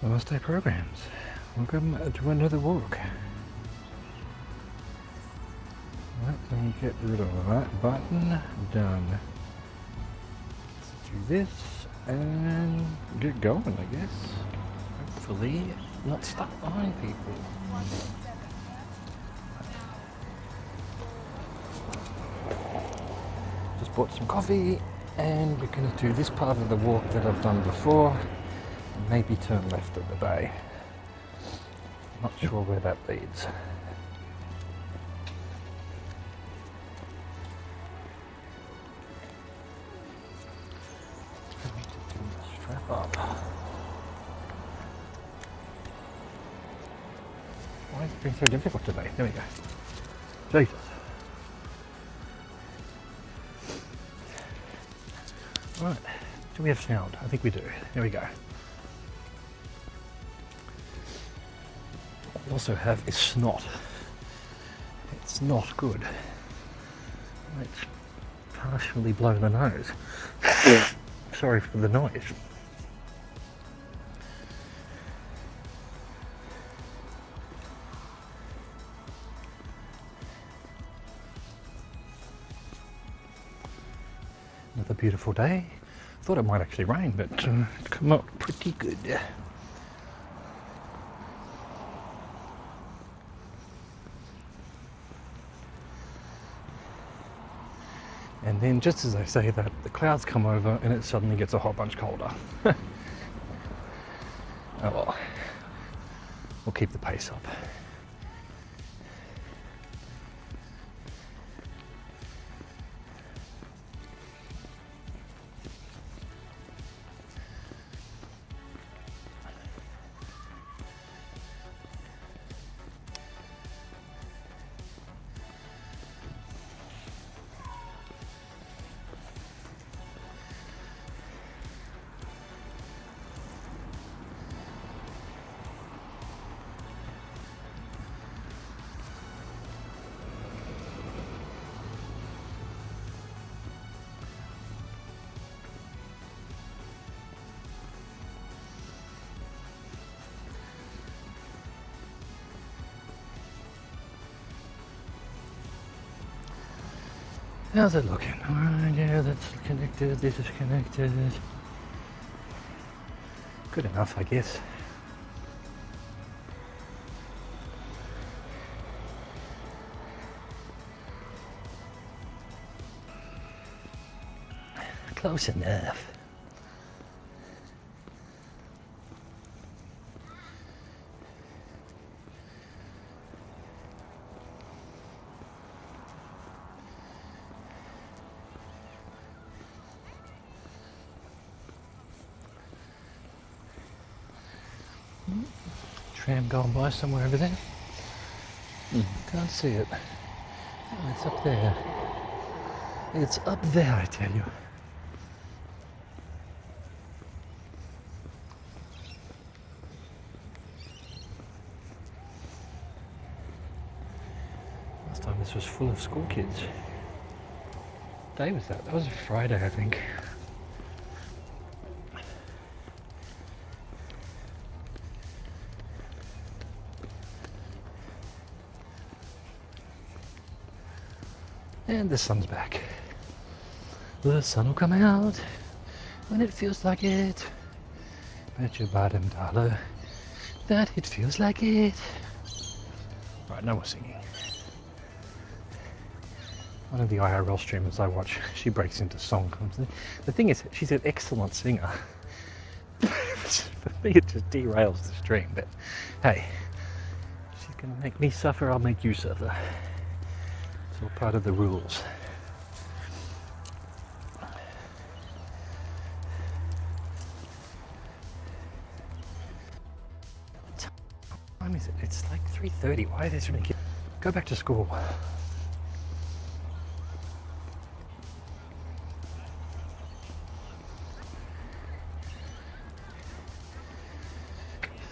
Namaste programs. Welcome to another walk. Right, let me get rid of that button. Done. Let's do this and get going, I guess. Hopefully not stuck behind people. Just bought some coffee and we're going to do this part of the walk that I've done before. Maybe turn left at the bay. Not sure where that leads. Strap up. Why is it being so difficult today? There we go. Jesus. Right. Do we have sound? I think we do. There we go. What we also have is snot. It's not good. Let's partially blow the nose. Sorry for the noise. Another beautiful day. Thought it might actually rain, but it's come out pretty good. And then just as I say that, the clouds come over and it suddenly gets a whole bunch colder. Oh well, we'll keep the pace up. How's it looking? Alright, yeah, that's connected, this is connected. Good enough, I guess. Close enough. Tram going by somewhere over there. Can't see it. Oh, it's up there. It's up there, I tell you. Last time this was full of school kids. What day was that? That was a Friday, I think. And the sun's back. The sun will come out when it feels like it. Bet your bottom dollar that it feels like it. Right, now we're singing. One of the IRL streamers I watch, she breaks into song. The thing is, she's an excellent singer. For me, it just derails the stream, but hey, she's gonna make me suffer, I'll make you suffer. It's all part of the rules. What time is it? It's like 3:30. Why are there so many kids? Go back to school.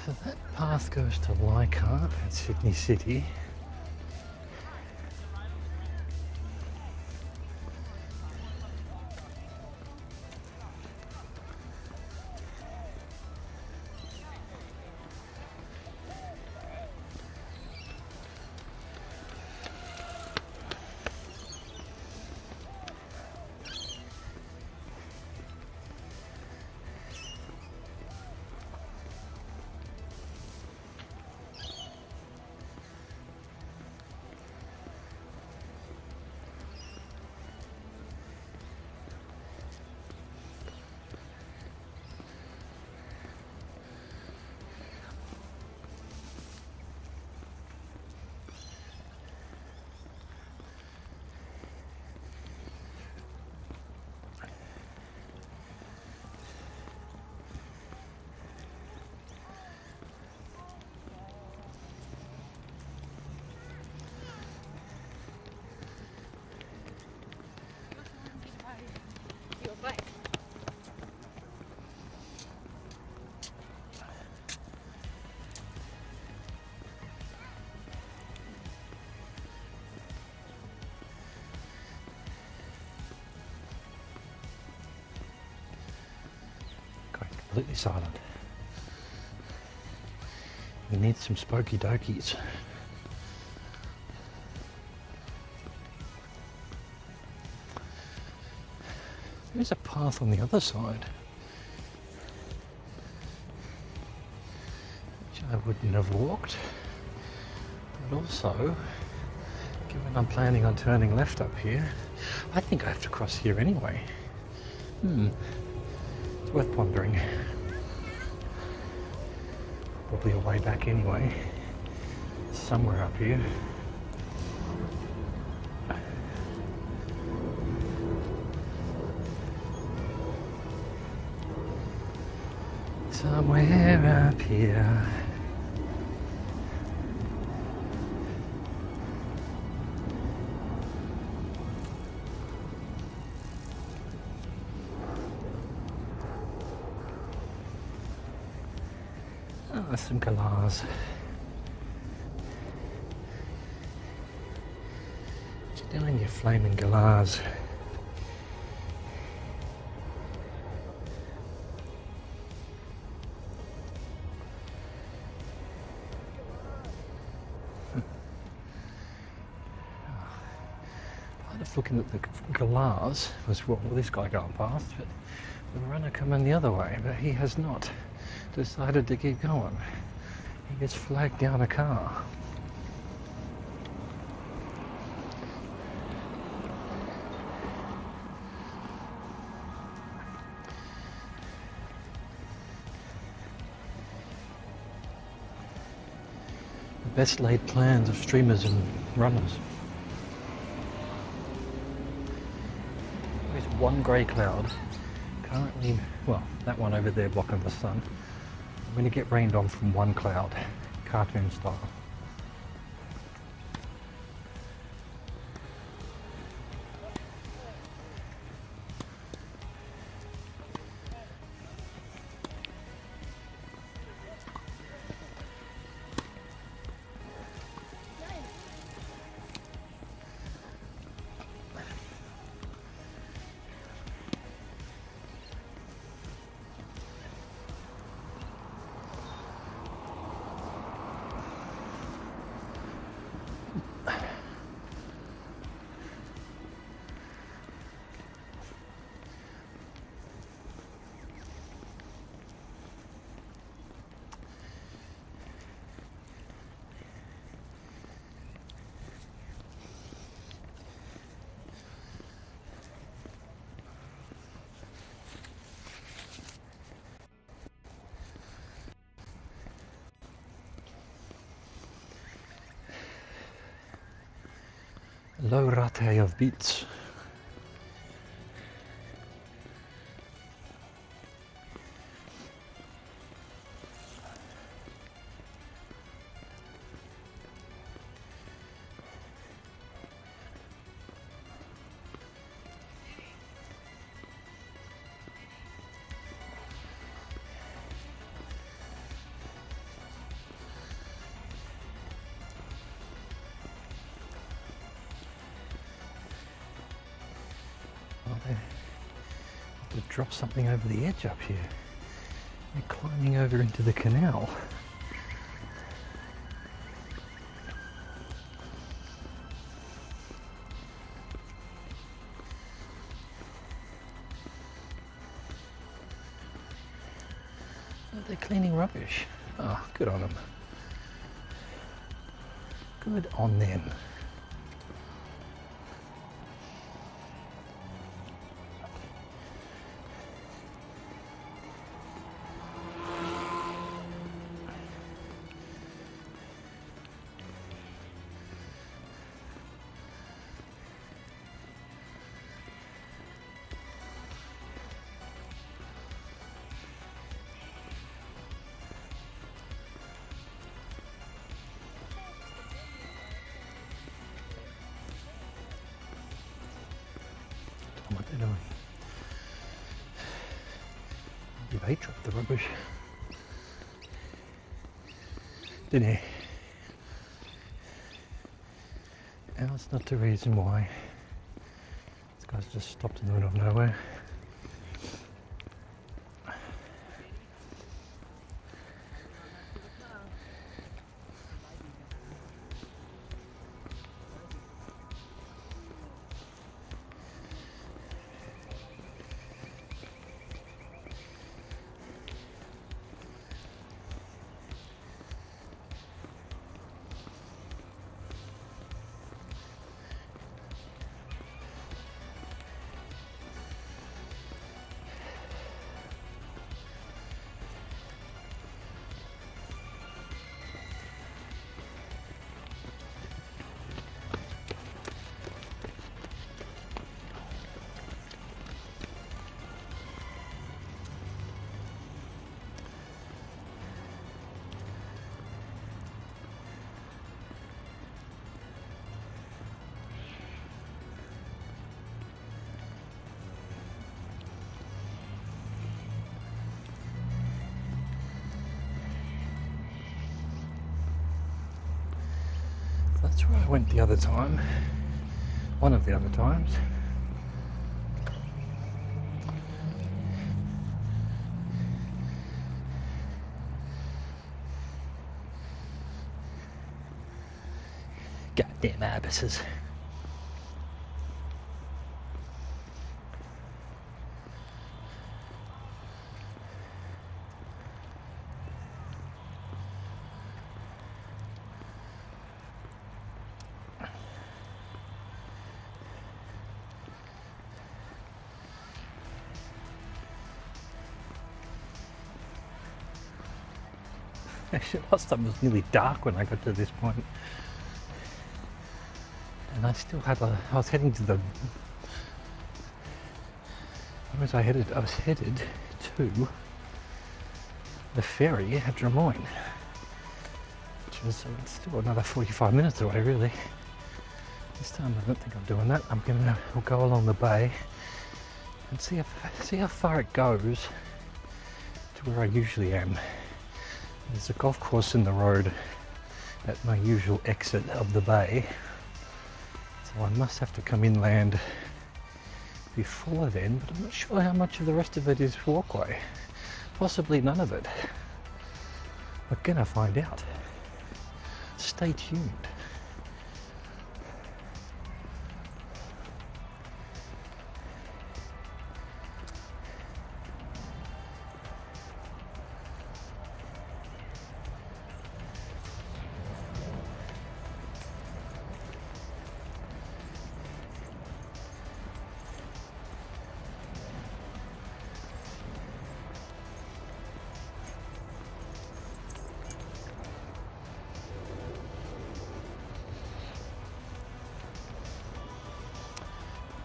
So that path goes to Leichhardt at Sydney City. completely silent. We need some spooky dokies. There's a path on the other side, which I wouldn't have walked, but also, given I'm planning on turning left up here, I think I have to cross here anyway. It's worth pondering. Probably a way back anyway, somewhere up here. Somewhere up here. Oh, some galahs. What you doing, you flaming galahs? Looking at the galahs was what will this guy going past, but the runner coming the other way, but he has not decided to keep going. He gets flagged down a car. The best laid plans of streamers and runners. One grey cloud currently, well, that one over there blocking the sun. I'm going to get rained on from one cloud, cartoon style. Low rate of beats. To drop something over the edge up here. They're climbing over into the canal. Oh, they're cleaning rubbish. Oh, good on them. Good on them. What they're doing. They dropped the rubbish, didn't he? Now it's not the reason why. This guy's just stopped in the middle of nowhere. That's where I went the other time. One of the other times. Goddamn ibises. Actually, last time it was nearly dark when I got to this point. And I still had I was heading to the... Where was I headed? I was headed to the ferry at Drummoyne. Which was still another 45 minutes away, really. This time I don't think I'm doing that. We'll go along the bay and see how far it goes to where I usually am. There's a golf course in the road at my usual exit of the bay, so I must have to come inland before then, but I'm not sure how much of the rest of it is walkway. Possibly none of it. We're gonna find out. Stay tuned.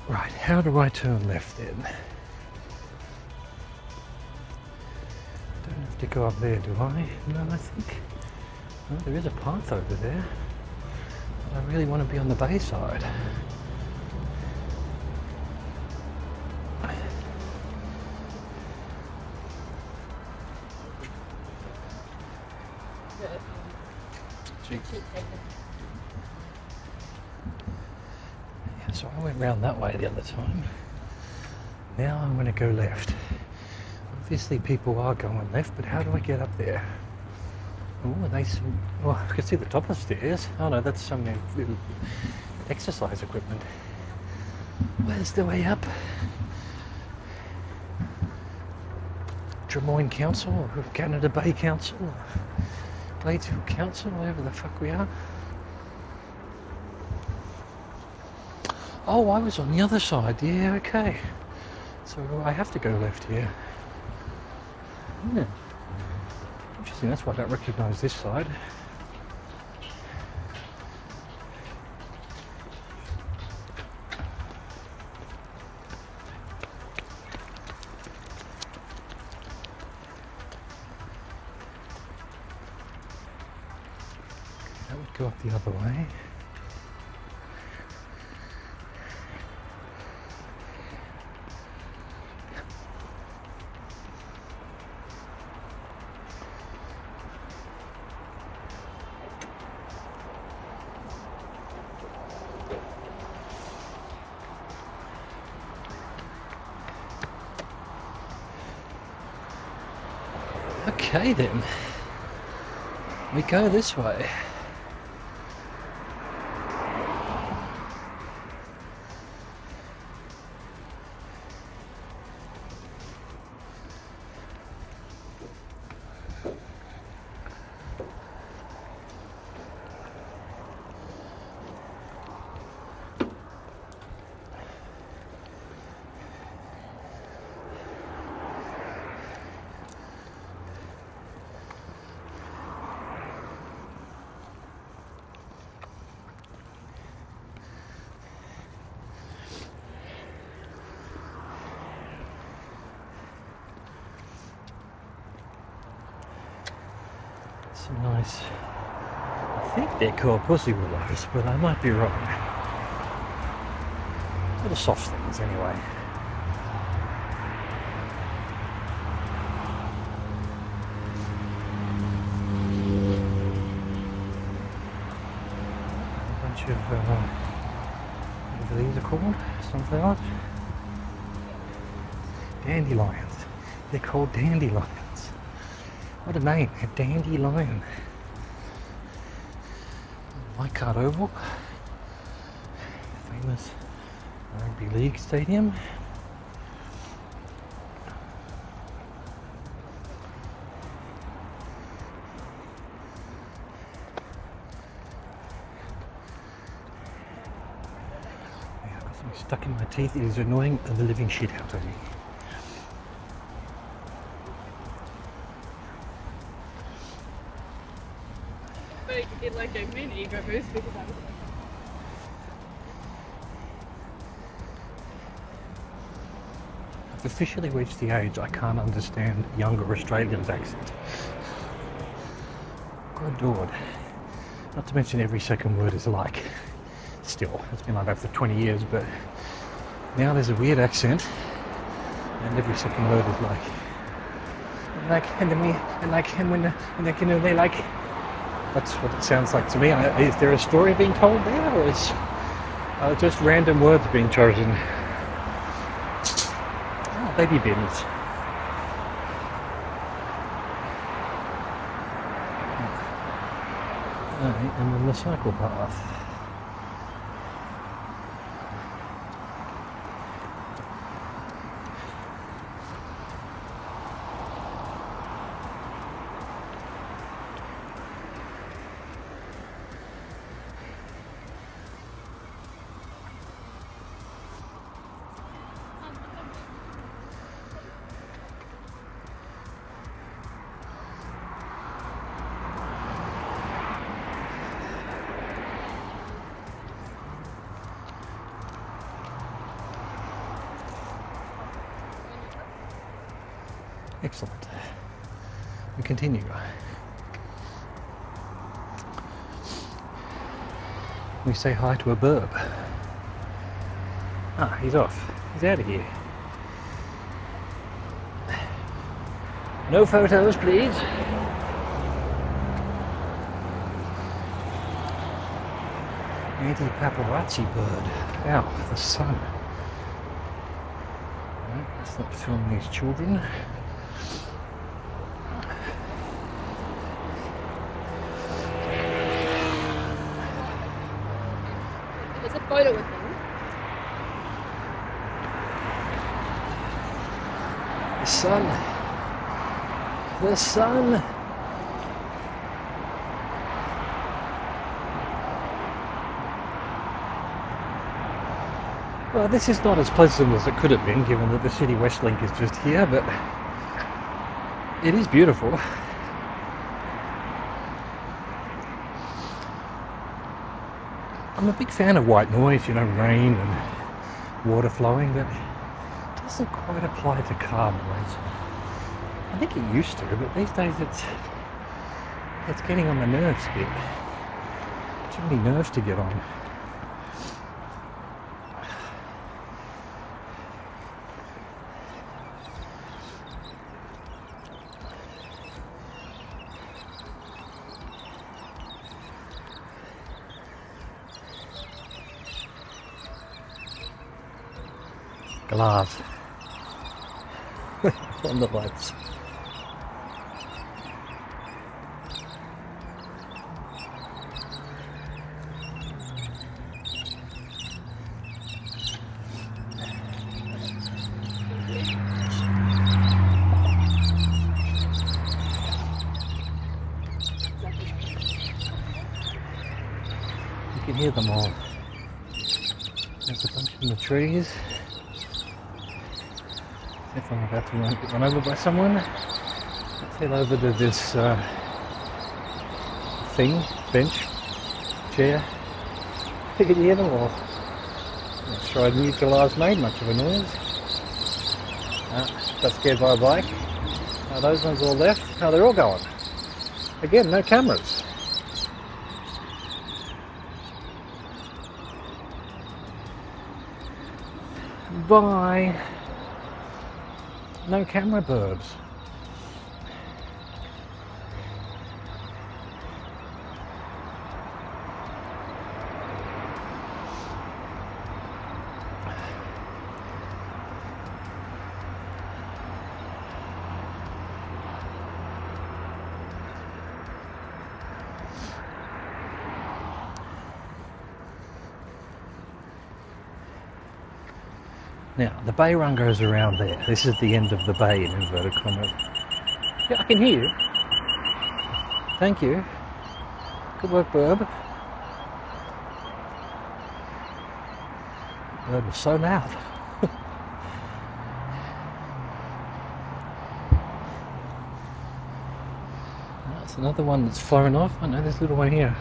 Right, how do I turn left then? Don't have to go up there, do I? No, I think... Well, there is a path over there. But I really want to be on the bay side. So I went round that way the other time. Now I'm going to go left. Obviously people are going left, but how do I get up there? Oh, I can see the top of the stairs. Oh no, that's some exercise equipment. Where's the way up? Drummoyne Council, or Canada Bay Council, or Gladesville Council, wherever the fuck we are. Oh, I was on the other side. Yeah, okay. So I have to go left here. Yeah. Interesting, that's why I don't recognise this side. That would go up the other way. Okay then, we go this way. Some nice, I think they're called pussy willows, but I might be wrong. Little soft things anyway. bunch of, whatever these are called, sunflowers. Dandelions. They're called dandelions. What a name, a dandelion. Leichhardt Oval, famous rugby league stadium. Yeah, I've got something stuck in my teeth. It is annoying the living shit out of me. But you did like a mini ego boost because I was like, I've officially reached the age I can't understand younger Australians' accent. Good Lord. Not to mention every second word is like, still, it's been like that for 20 years, but now there's a weird accent and every second word is like, that's what it sounds like to me. Is there a story being told there, or is just random words being chosen? Oh, baby bins. Alright, I'm on the cycle path. Excellent. We continue. We say hi to a Birb. Ah, he's off. He's out of here. No photos, please. Anti-paparazzi bird. Ow, the sun. Right, let's not film these children. there's a photo with them. The sun. The sun. Well, this is not as pleasant as it could have been, given that the City West Link is just here, but it is beautiful. I'm a big fan of white noise, you know, rain and water flowing, but it doesn't quite apply to car noise. I think it used to, but these days it's getting on the nerves a bit. Too many nerves to get on. Glass on the lights. You can hear them all. There's a bunch in the trees. If I'm about to get run over by someone, let's head over to this bench, chair. You can hear them all. Not sure I'd neutralised made much of a noise. Got scared by a bike. Those ones all left. No, they're all going. Again, no cameras. Bye. No camera birds. Now, the bay run goes around there. This is the end of the bay in inverted commas. Yeah, I can hear you. Thank you. Good work, Birb. Birb was so loud. That's another one that's flown off. I know there's a little one here.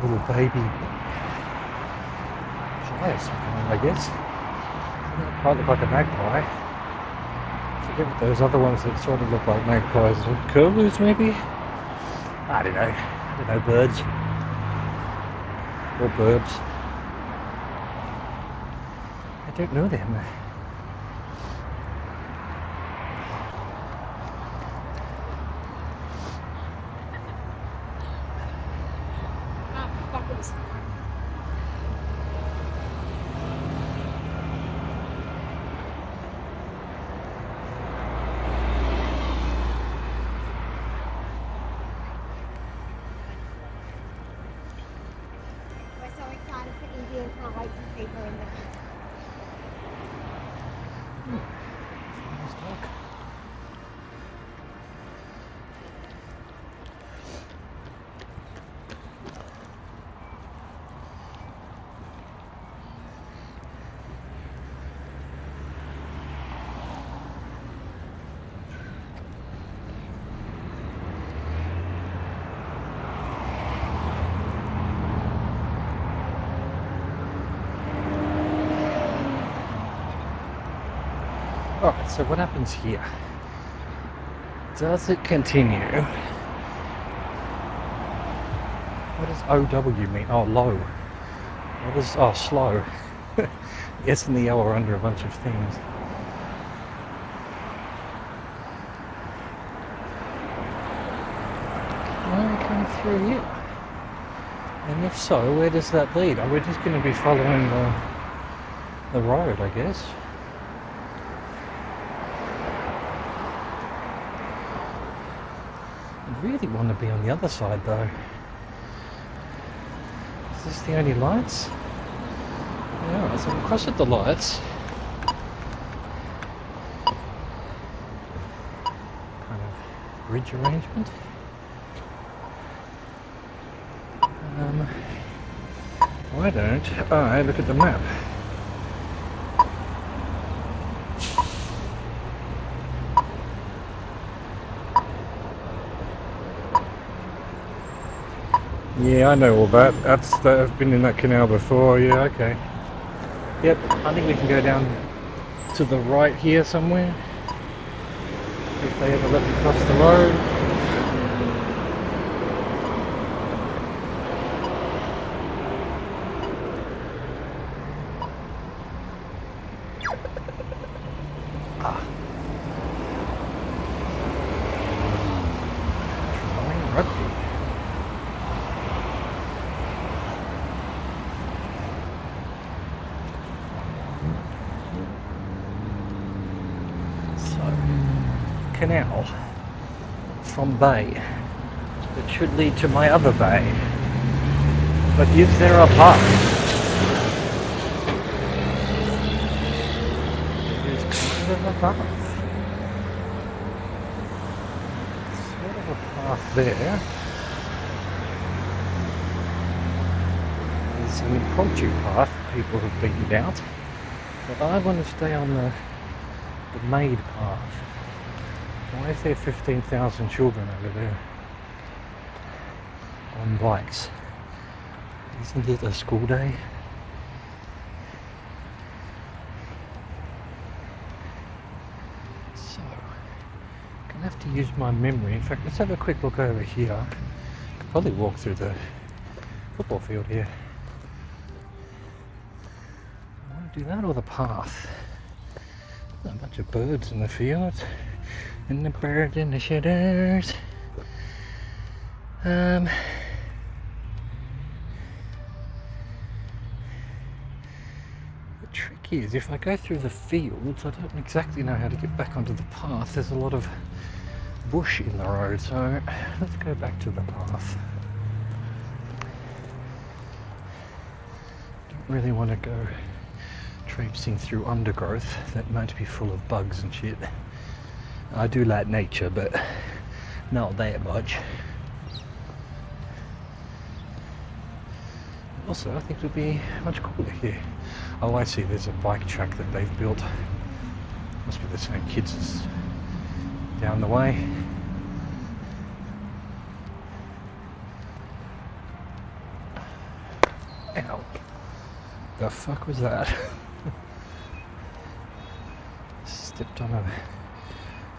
Little baby pie or something, I guess. That might look like a magpie. I forget what those other ones that sort of look like magpies. Curlews, maybe? I don't know. Birds. Or Birbs. I don't know them. So excited for Indian highlights and people in the Nice dog. Alright, so what happens here? Does it continue? What does OW mean? Oh, low. What is, oh, slow. S and the L are under a bunch of things. Can I come through here? And if so, where does that lead? Oh, we're just going to be following the road, I guess. I really want to be on the other side though. Is this the only lights? Yeah, so we'll cross at the lights. Kind of bridge arrangement. Why don't I look at the map? Yeah, I know all that. I've been in that canal before. Yeah, okay. Yep, I think we can go down to the right here somewhere. If they ever let me cross the road. Ah. Tron rugby. Canal from bay that should lead to my other bay, but is there a path? It is kind of a path. Sort of a path there. There's an impromptu path that people have beaten out, but I want to stay on the made path. Why is there 15,000 children over there on bikes? Isn't it a school day? So, I'm gonna have to use my memory. In fact, let's have a quick look over here. Could probably walk through the football field here. I want to do that or the path. A bunch of birds in the field. And the bird in the shutters. The trick is, if I go through the fields, I don't exactly know how to get back onto the path. There's a lot of bush in the road, so let's go back to the path. Don't really want to go traipsing through undergrowth that might be full of bugs and shit. I do like nature, but not that much. Also, I think it would be much cooler here. Oh, I see, there's a bike track that they've built. Must be the same kids as down the way. Ow. The fuck was that? Stepped on a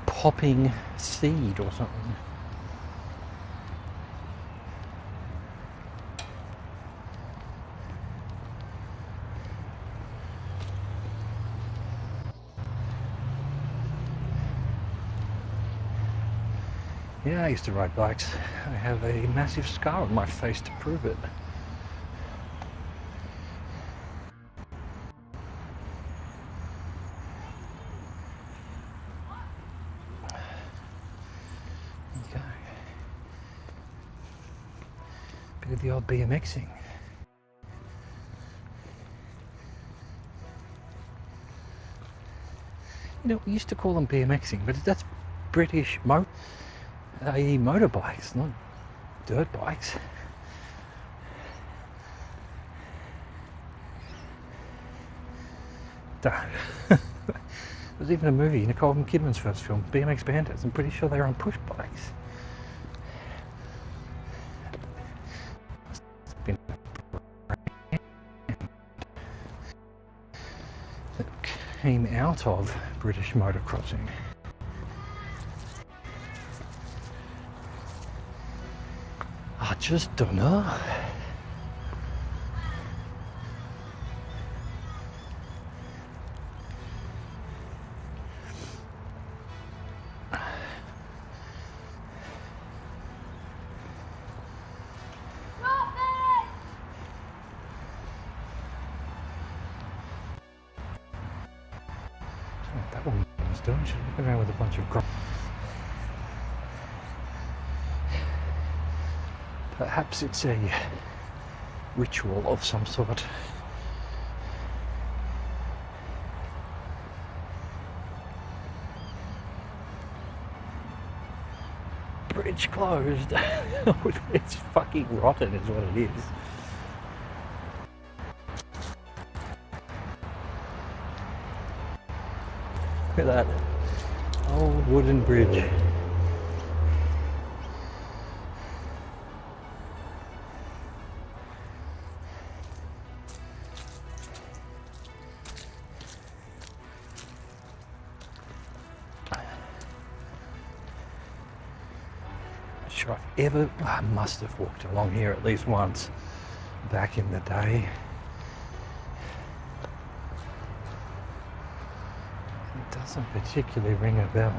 popping seed or something. Yeah, I used to ride bikes. I have a massive scar on my face to prove it. There you go. Bit of the old BMXing. You know, we used to call them BMXing, but that's British i.e. motorbikes, not dirt bikes. There's even a movie, Nicole Kidman's first film, BMX Bandits. I'm pretty sure they were on push bikes. That came out of British motocrossing. I just don't know. That woman was doing, she's walking around with a bunch of perhaps it's a ritual of some sort. Bridge closed. It's fucking rotten is what it is. Look at that old wooden bridge. Sure I must have walked along here at least once back in the day. It doesn't particularly ring a bell.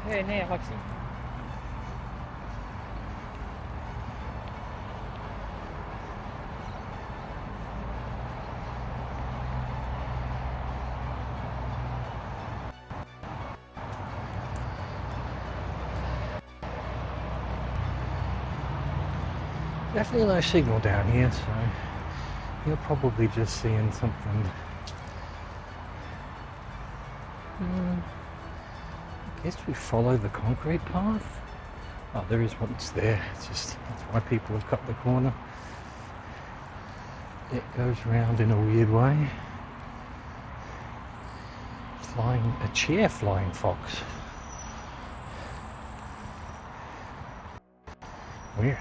Okay, nè, hoặc gì? Definitely no signal down here, so you're probably just seeing something. I guess we follow the concrete path. Oh, there is one there. It's just, that's why people have cut the corner. It goes round in a weird way. A chair flying fox. Weird.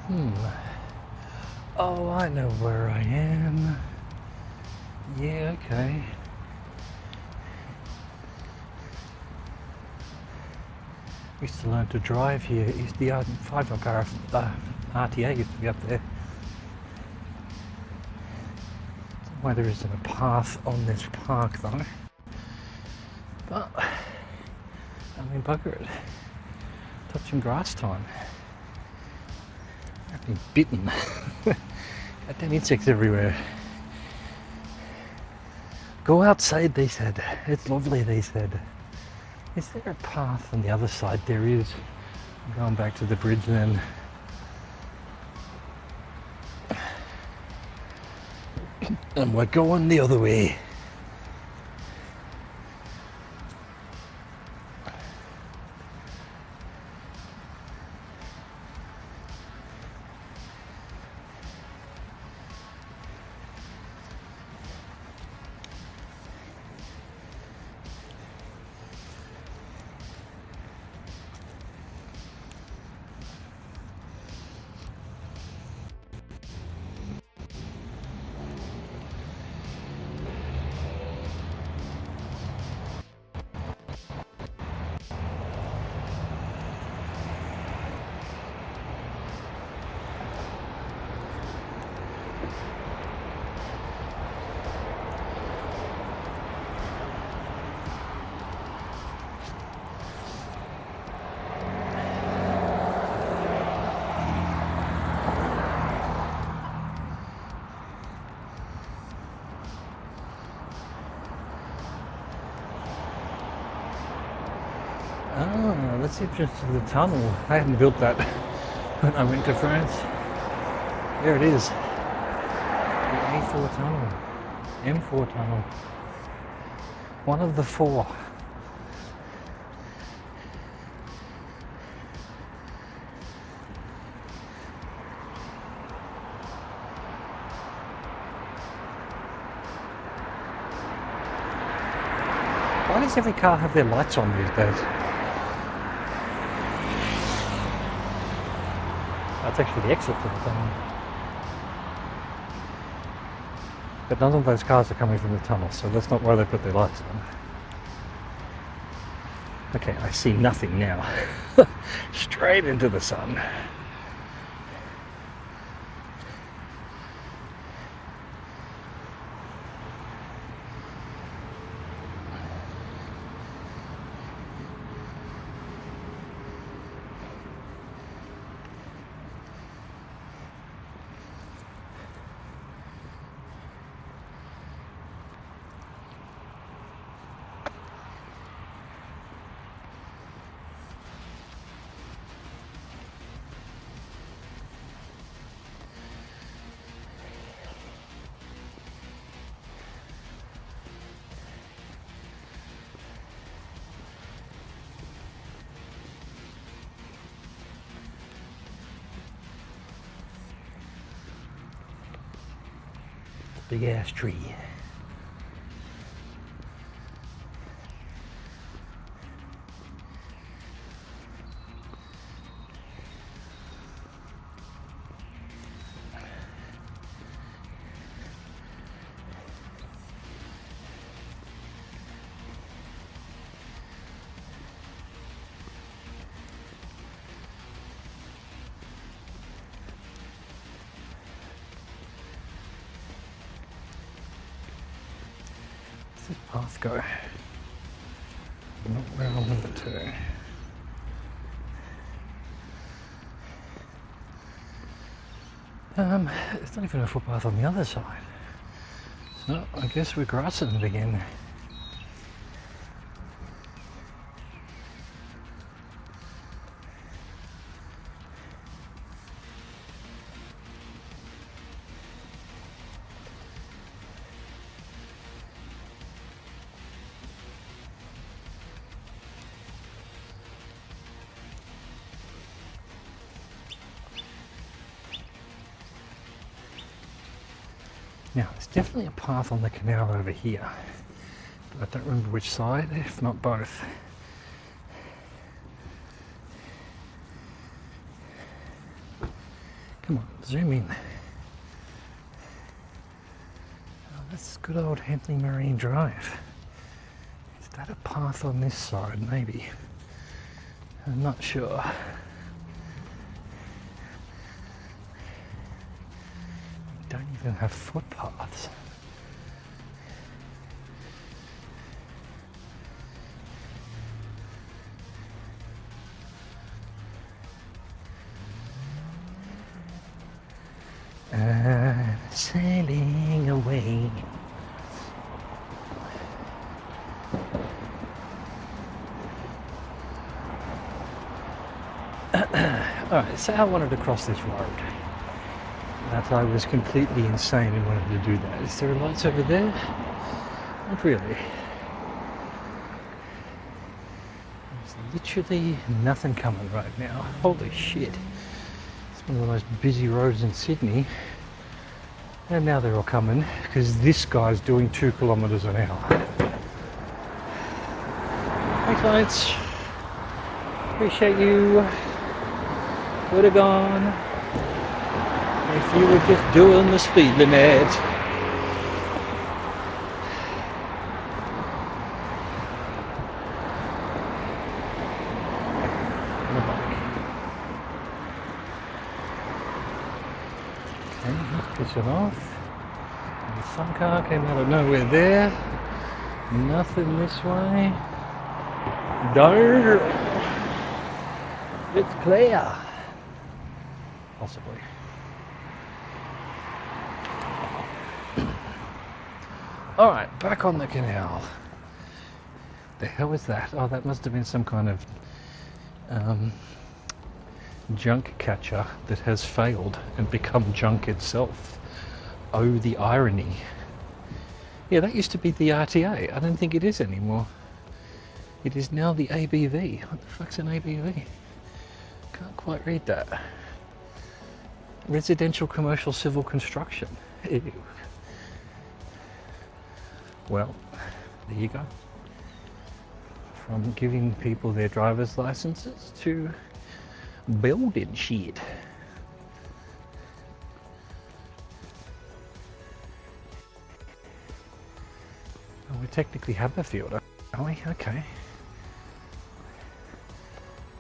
Oh, I know where I am. Yeah, okay. Used to learn to drive here. The 5 car RTA used to be up there. Why there isn't a path on this park though. But I mean, bugger it. Touching grass time. I've been bitten. Got damn insects everywhere. Go outside, they said. It's lovely, they said. Is there a path on the other side? There is. I'm going back to the bridge then. And we're going the other way. Ah, that's the entrance to the tunnel. I hadn't built that when I went to France. There it is. The A4 tunnel. M4 tunnel. One of the 4. Why does every car have their lights on these days? That's actually the exit to the tunnel. But none of those cars are coming from the tunnel, so that's not why they put their lights on. Okay, I see nothing now. Straight into the sun. Big ass tree. Where's this path go? Not where I want it to. There's not even a footpath on the other side. So I guess we're grassing it again. Now, there's definitely a path on the canal over here, but I don't remember which side, if not both. Come on, zoom in. Oh, that's good old Henley Marine Drive. Is that a path on this side? Maybe. I'm not sure. We don't even have footpaths. Sailing away. Alright, so I wanted to cross this road. That I was completely insane and wanted to do that. Is there lights over there? Not really. There's literally nothing coming right now. Holy shit. It's one of the most busy roads in Sydney. And now they're all coming because this guy's doing 2 kilometres an hour. Hey clients, appreciate you. Would have gone if you were just doing the speed limit. Piss it off. And some car came out of nowhere there. Nothing this way. Darn. It's clear. Possibly. Alright, back on the canal. The hell is that? Oh, that must have been some kind of junk catcher that has failed and become junk itself. Oh, the irony. Yeah, that used to be the RTA. I don't think it is anymore. It is now the ABV. What the fuck's an ABV? Can't quite read that. Residential, commercial, civil construction. Ew. Well, there you go. From giving people their driver's licenses to building shit. Oh, we technically have a field, are we? Okay.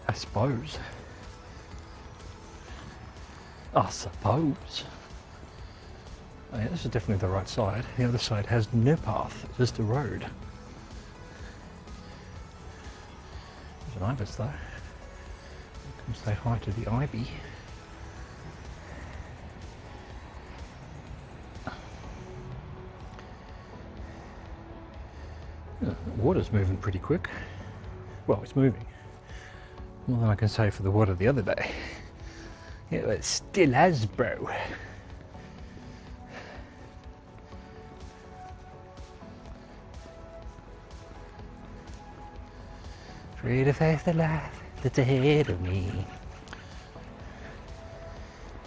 I suppose. I suppose. Oh yeah, this is definitely the right side. The other side has no path, just a road. There's an ibis though. Come say hi to the ivy. The water's moving pretty quick. Well, it's moving. More than I can say for the water the other day. Yeah, but it still has, bro. Free to face the life that's ahead of me.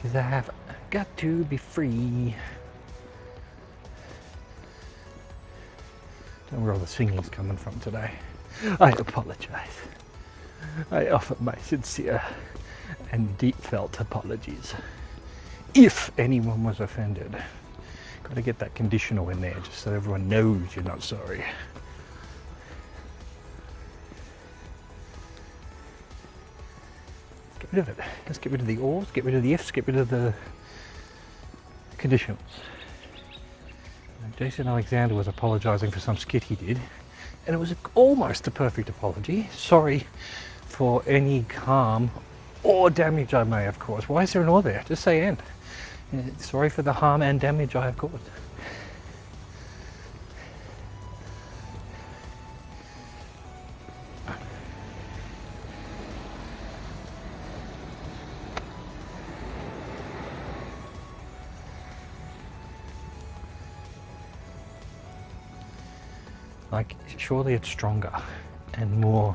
'Cause I've got to be free. Don't know where all the singing's coming from today. I apologise. I offer my sincere and deep felt apologies. If anyone was offended. Got to get that conditional in there just so everyone knows you're not sorry. Let's get rid of it. Let's get rid of the ors, get rid of the ifs, get rid of the conditionals. Jason Alexander was apologising for some skit he did, and it was almost a perfect apology. Sorry for any harm or damage I may have caused. Why is there an or there? Just say and. Sorry for the harm and damage I have caused. Like, surely it's stronger and more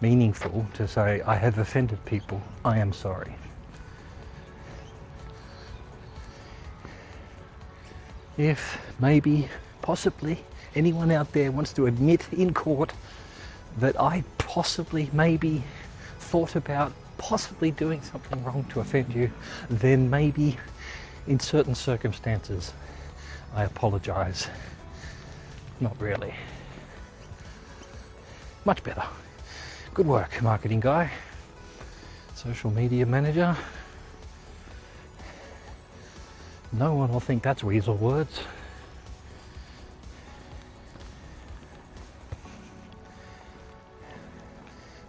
meaningful to say, I have offended people, I am sorry. If, maybe, possibly, anyone out there wants to admit in court that I possibly, maybe, thought about possibly doing something wrong to offend you, then maybe in certain circumstances I apologise. Not really. Much better. Good work, marketing guy, social media manager. No one will think that's weasel words.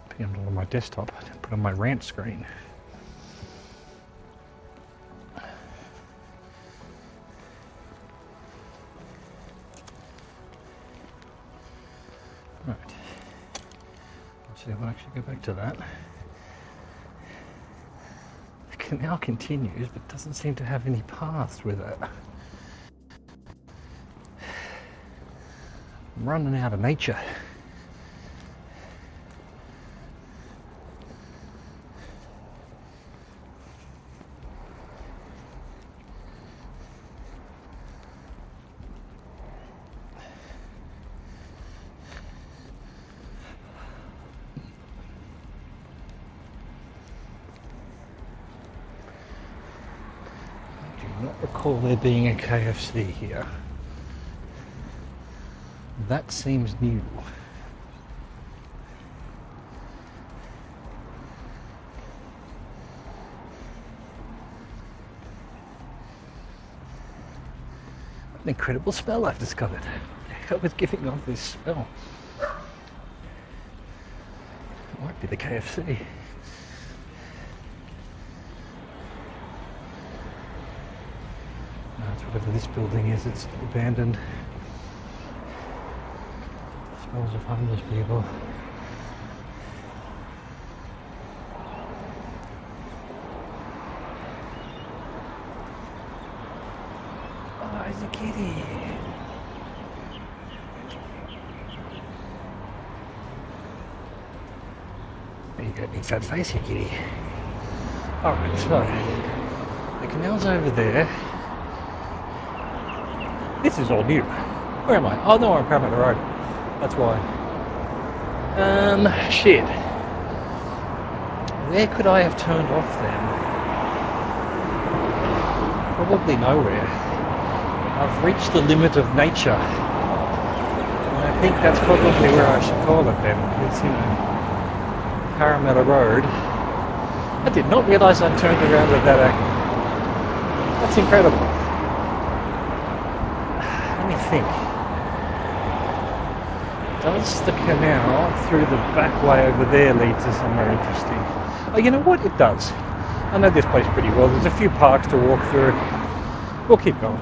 Put it on my desktop, put it on my rant screen. Right. See, I'll actually go back to that. The canal continues, but doesn't seem to have any paths with it. I'm running out of nature. I do not recall there being a KFC here. That seems new. An incredible smell I've discovered. I was giving off this smell. It might be the KFC. No, it's whatever this building is, it's abandoned. Smells of homeless people. Oh, it's a kitty. You got a big fat face here, kitty. Alright, so the canal's over there. This is all new. Where am I? Oh no, I'm Parramatta Road. That's why. Shit. Where could I have turned off then? Probably nowhere. I've reached the limit of nature. And I think that's probably where I should call it then. It's, you know, Parramatta Road. I did not realise I turned around at that angle. That's incredible. Let me think. Does the canal through the back way over there lead to somewhere interesting? Oh, you know what? It does. I know this place pretty well. There's a few parks to walk through. We'll keep going.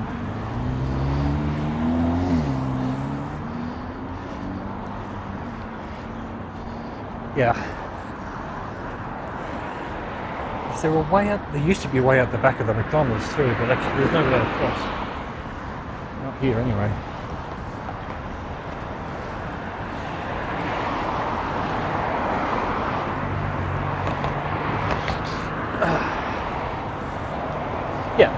Yeah. Is there a way out? There used to be a way out the back of the McDonald's too, but actually there's no way across. Not here anyway. Yeah,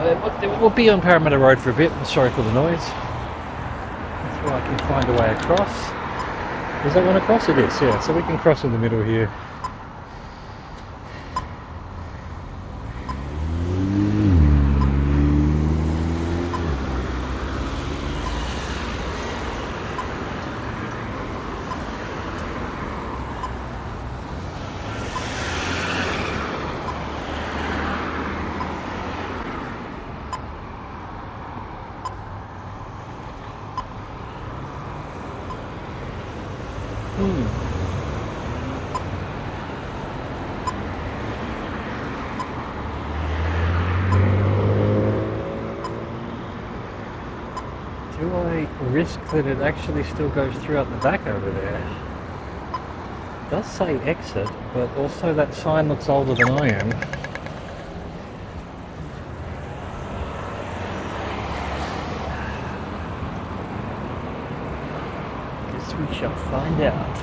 we'll be on Parramatta Road for a bit. Sorry for the noise. That's where I can find a way across. Does that one across? It is, yeah. So we can cross in the middle here. Do I risk that it actually still goes through out the back over there? It does say exit, but also that sign looks older than I am. Guess we shall find out.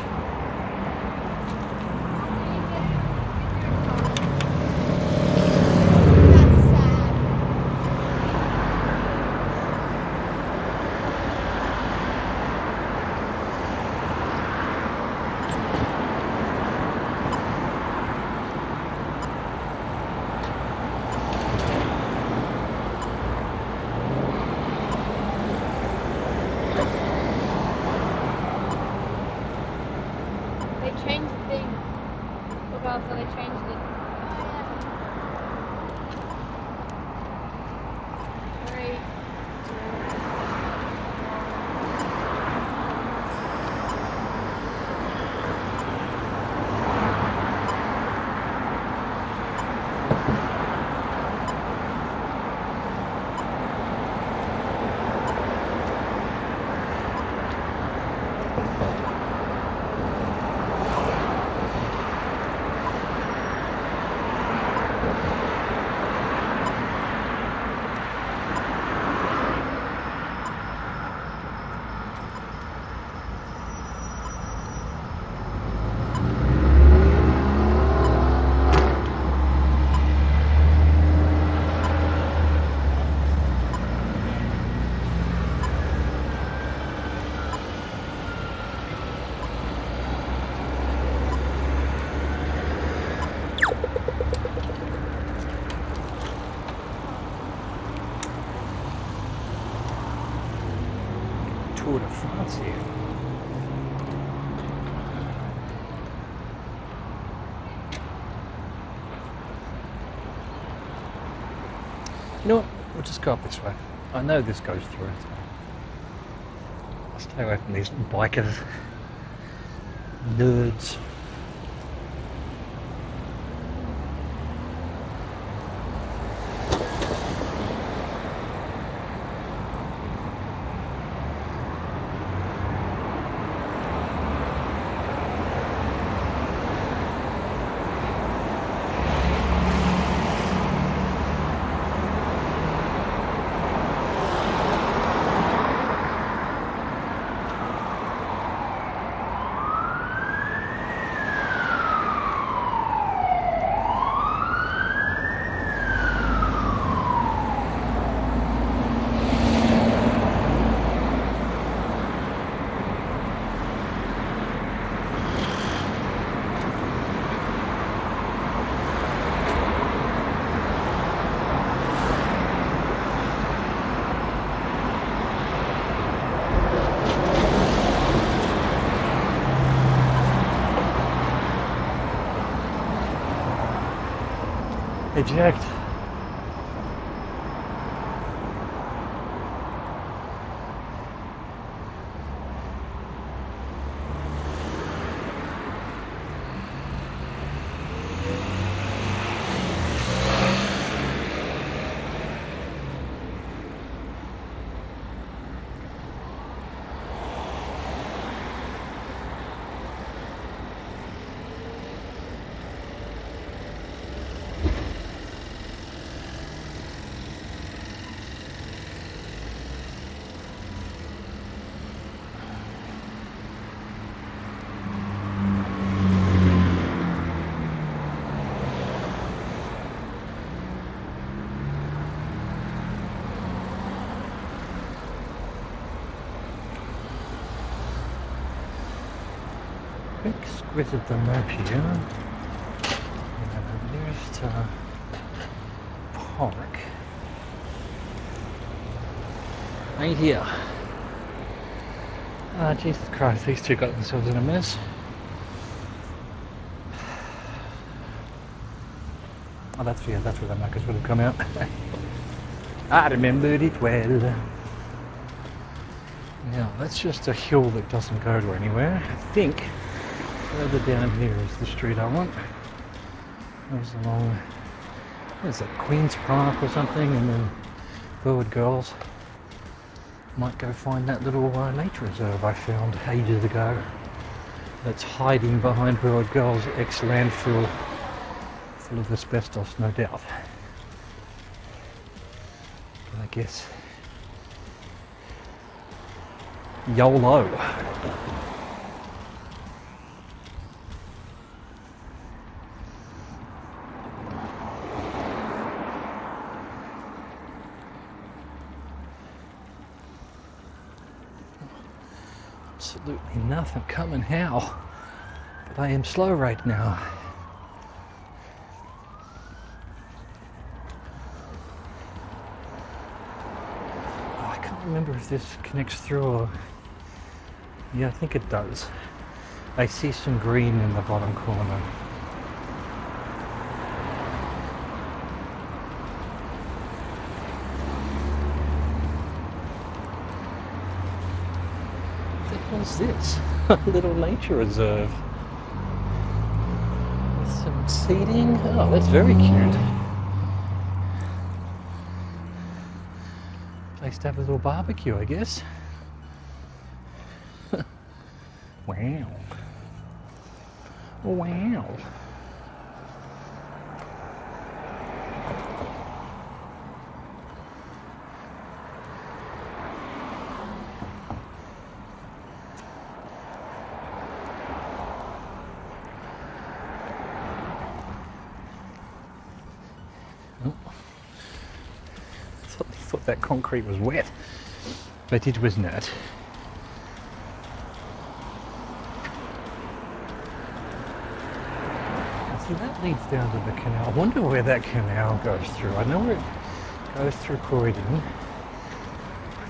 Tour de France here. You know what? We'll just go up this way. I know this goes through it. I'll stay away from these bikers. Nerds. Eject. Quick squid at the map here. The nearest park right here. Ah, Jesus Christ, these two got themselves in a mess. Oh, that's where the markers would have come out. I remembered it well. Now, that's just a hill that doesn't go to anywhere. I think further down here is the street I want. Goes along, what is it, Queen's Park or something, and then Bird Girls. Might go find that little nature reserve I found ages ago. That's hiding behind Bird Girls' ex-landfill full of asbestos, no doubt. But I guess YOLO. Absolutely nothing coming how, but I am slow right now. Oh, I can't remember if this connects through or... Yeah, I think it does. I see some green in the bottom corner. What's this? A little nature reserve with some seating. Oh, that's very cute. Place to have a little barbecue, I guess. Wow. Wow. I thought that concrete was wet, but it was not. See, that leads down to the canal. I wonder where that canal goes through. I know where it goes through Croydon.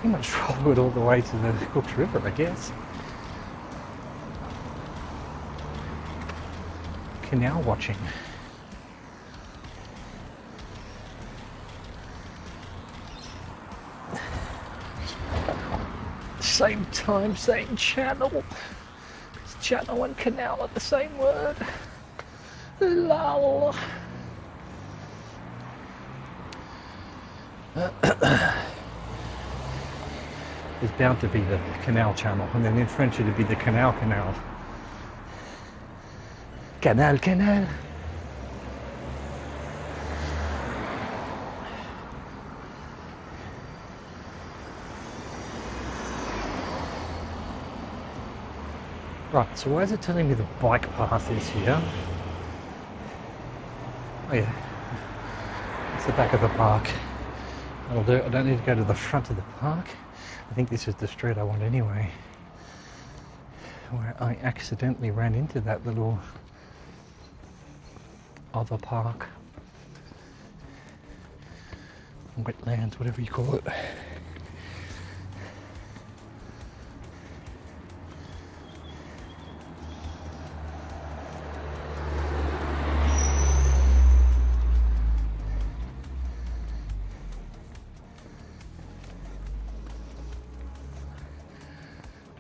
pretty much follow it all the way to the Cooks River, I guess. Canal watching. Same time, same channel. It's channel and canal are the same word. Lol. There's bound to be the canal channel, and then in French it'd be the canal. Canal. Right, so why is it telling me the bike path is here? Oh yeah, it's the back of the park. That'll do. I don't need to go to the front of the park. I think this is the street I want anyway. Where I accidentally ran into that little other park. Wetlands, whatever you call it.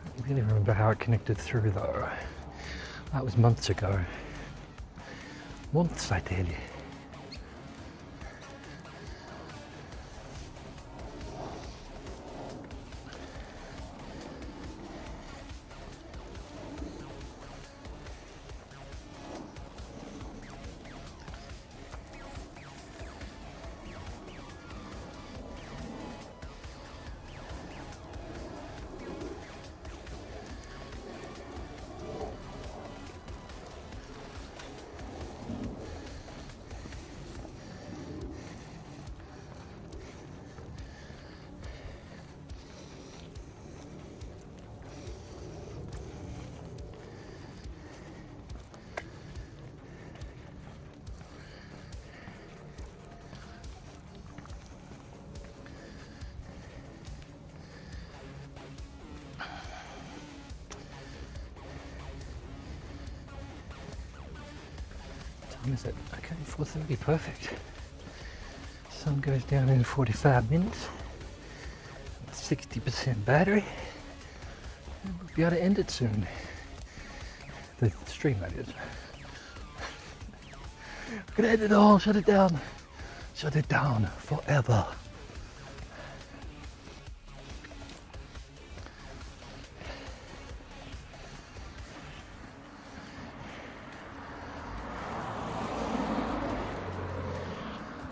I really remember how it connected through though. That was months ago. Months, I tell you. When is it? Okay, 4:30, perfect. Sun goes down in 45 minutes. 60% battery. And we'll be able to end it soon. The stream, that is. We're gonna end it all, shut it down. Shut it down forever.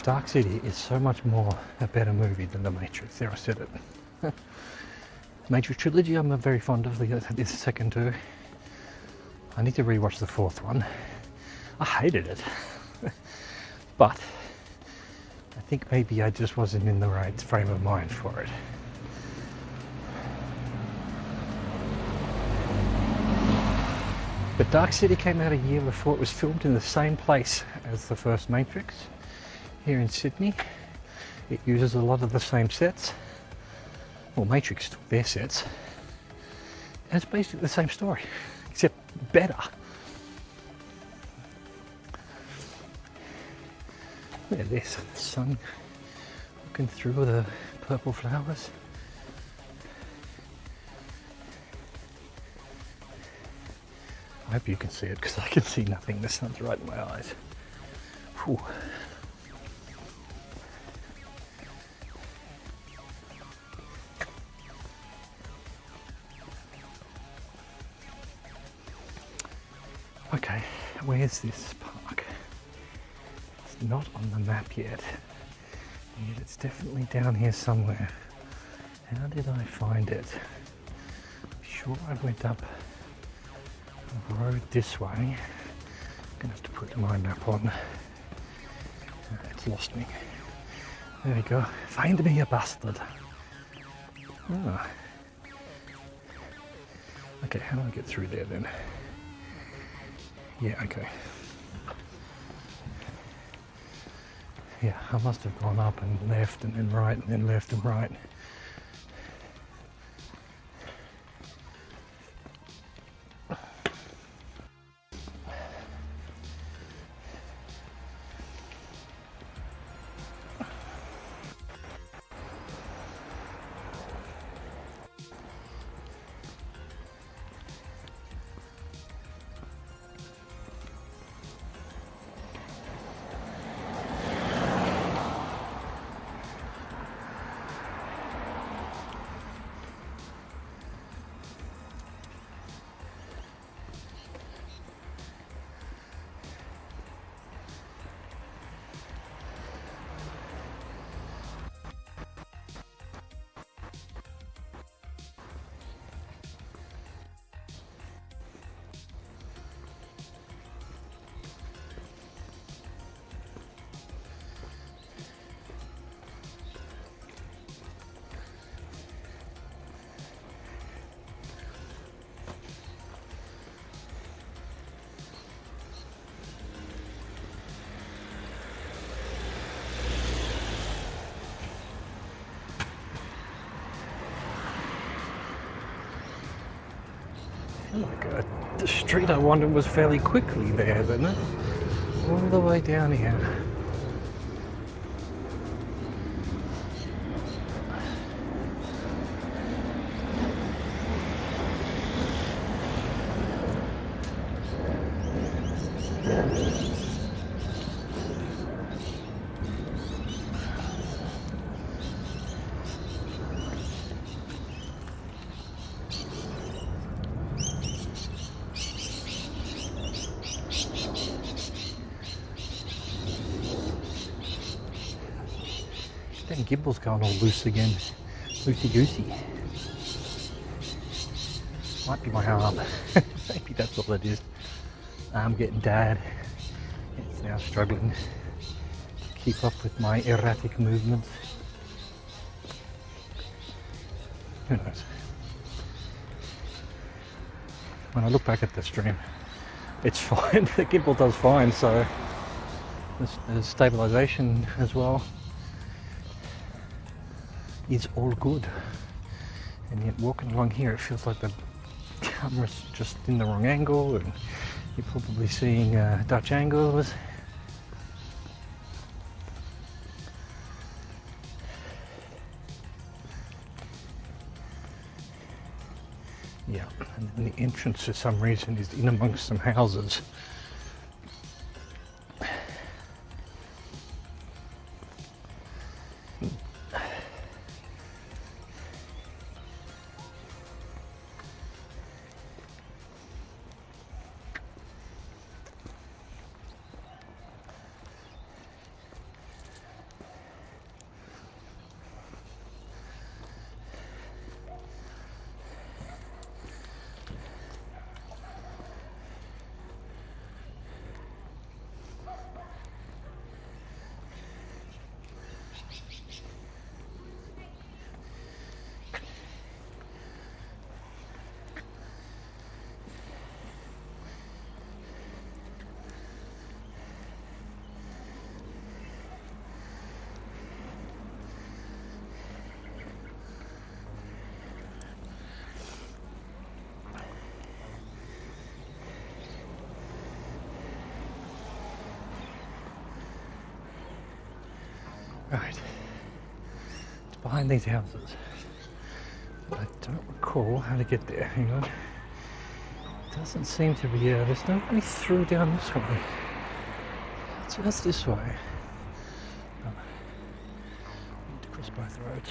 Dark City is so much more a better movie than The Matrix. There, I said it. Matrix trilogy, I'm very fond of. The second two. I need to rewatch the fourth one. I hated it. But I think maybe I just wasn't in the right frame of mind for it. But Dark City came out a year before. It was filmed in the same place as the first Matrix. Here in Sydney, it uses a lot of the same sets. Well, Matrix took their sets. And it's basically the same story, except better. Look at this, the sun looking through the purple flowers. I hope you can see it, because I can see nothing. The sun's right in my eyes. Whew. Okay, where's this park? It's not on the map yet. Yet it's definitely down here somewhere. How did I find it? I'm sure I went up a road this way. I'm gonna have to put my map on. It's lost me. There we go. Find me, a bastard. Ah. Okay, how do I get through there then? Yeah, okay. Yeah, I must have gone up and left and then right and then left and right. Oh my god, the street I wanted was fairly quickly there, didn't it? All the way down here. Damn gimbal's going all loose again. Loosey goosey. Might be my arm. Maybe that's all it is. I'm getting tired. It's now struggling to keep up with my erratic movements. Who knows? When I look back at the stream, it's fine. The gimbal does fine, so the stabilization as well is all good. And yet walking along here, it feels like the camera's just in the wrong angle, and you're probably seeing Dutch angles. Yeah, and then the entrance for some reason is in amongst some houses. Right, it's behind these houses. I don't recall how to get there. Hang on. Doesn't seem to be. There's no way through down this way. It's just this way. Oh, need to cross both roads.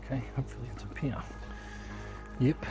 Okay, hopefully it's up here. Yep.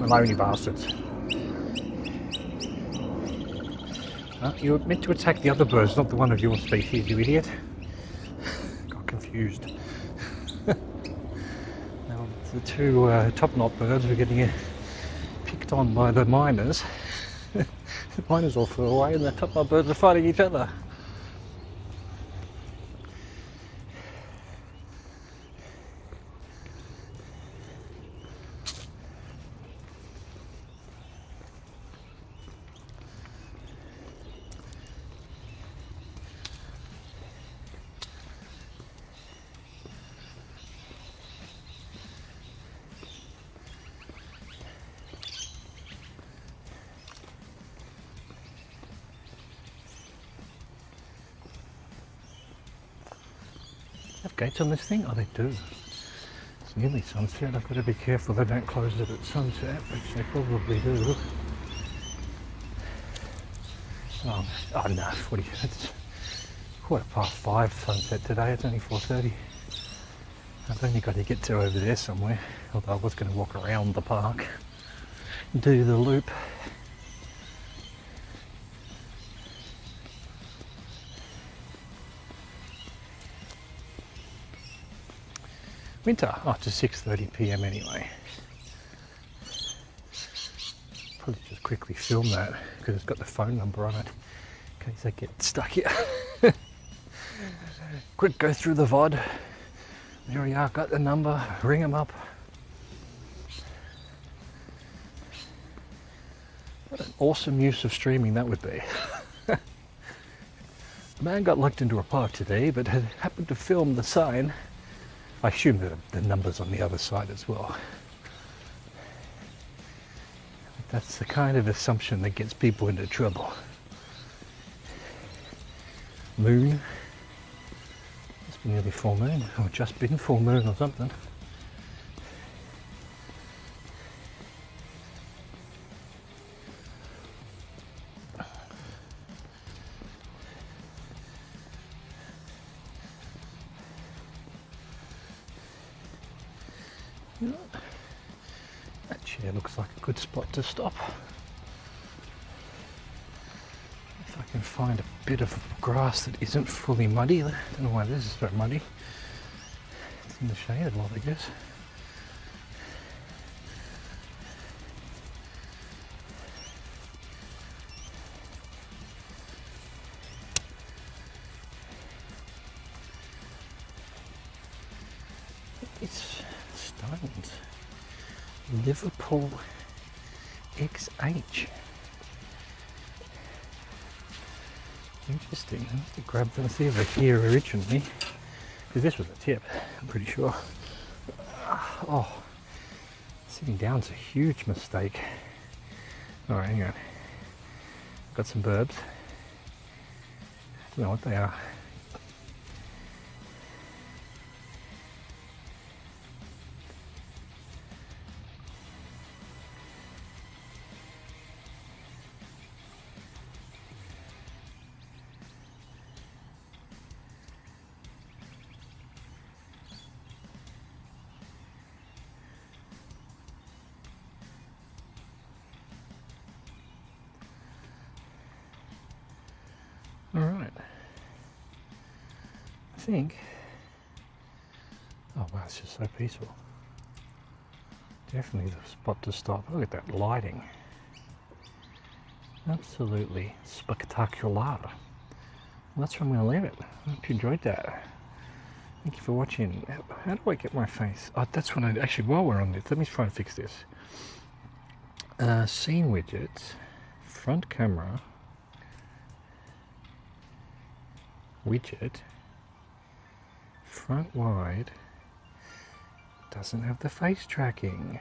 Lonely bastards. You're meant to attack the other birds, not the one of your species, you idiot. Got confused. Now, the two top knot birds were getting picked on by the miners. The miners all flew away and the top knot birds are fighting each other. Have gates on this thing? Oh, they do. It's nearly sunset. I've got to be careful they don't close it at sunset, which they probably do. Oh no, 40. It's 5:15 sunset today. It's only 4:30. I've only got to get to over there somewhere. Although I was going to walk around the park, do the loop. Winter, to 6:30 p.m. anyway. Probably just quickly film that because it's got the phone number on it in case I get stuck here. Quick, go through the VOD. There we are, got the number, ring them up. What an awesome use of streaming that would be. A man got locked into a park today but had happened to film the sign. I assume that the number's on the other side as well. That's the kind of assumption that gets people into trouble. Moon. It's been nearly full moon, or just been full moon or something. That chair looks like a good spot to stop. If I can find a bit of grass that isn't fully muddy. I don't know why this is so muddy. It's in the shade a lot, I guess. It's stones. Liverpool XH. Interesting. I have to grab them, see if they're here originally. Because this was a tip, I'm pretty sure. Oh, sitting down's a huge mistake. Alright, hang on. Got some Birbs. Don't know what they are. Alright. I think. Oh wow, it's just so peaceful. Definitely the spot to stop. Look at that lighting. Absolutely spectacular. Well, that's where I'm going to leave it. I hope you enjoyed that. Thank you for watching. How do I get my face? Oh, that's what I actually, while we're on this, let me try and fix this. Scene widgets, front camera, widget, front wide, doesn't have the face tracking.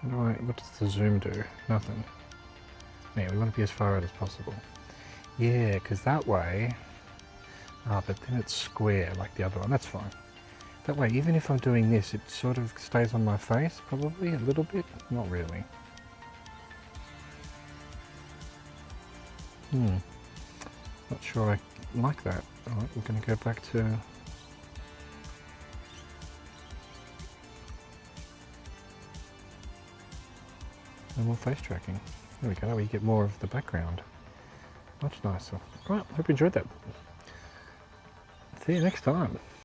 What does the zoom do? Nothing. Yeah, we want to be as far out as possible. Yeah, because that way, but then it's square like the other one, that's fine. That way, even if I'm doing this, it sort of stays on my face, probably, a little bit, not really. Not sure I like that. Alright, we're going to go back to And more face tracking. There we go, now we get more of the background. Much nicer. Right, hope you enjoyed that. See you next time.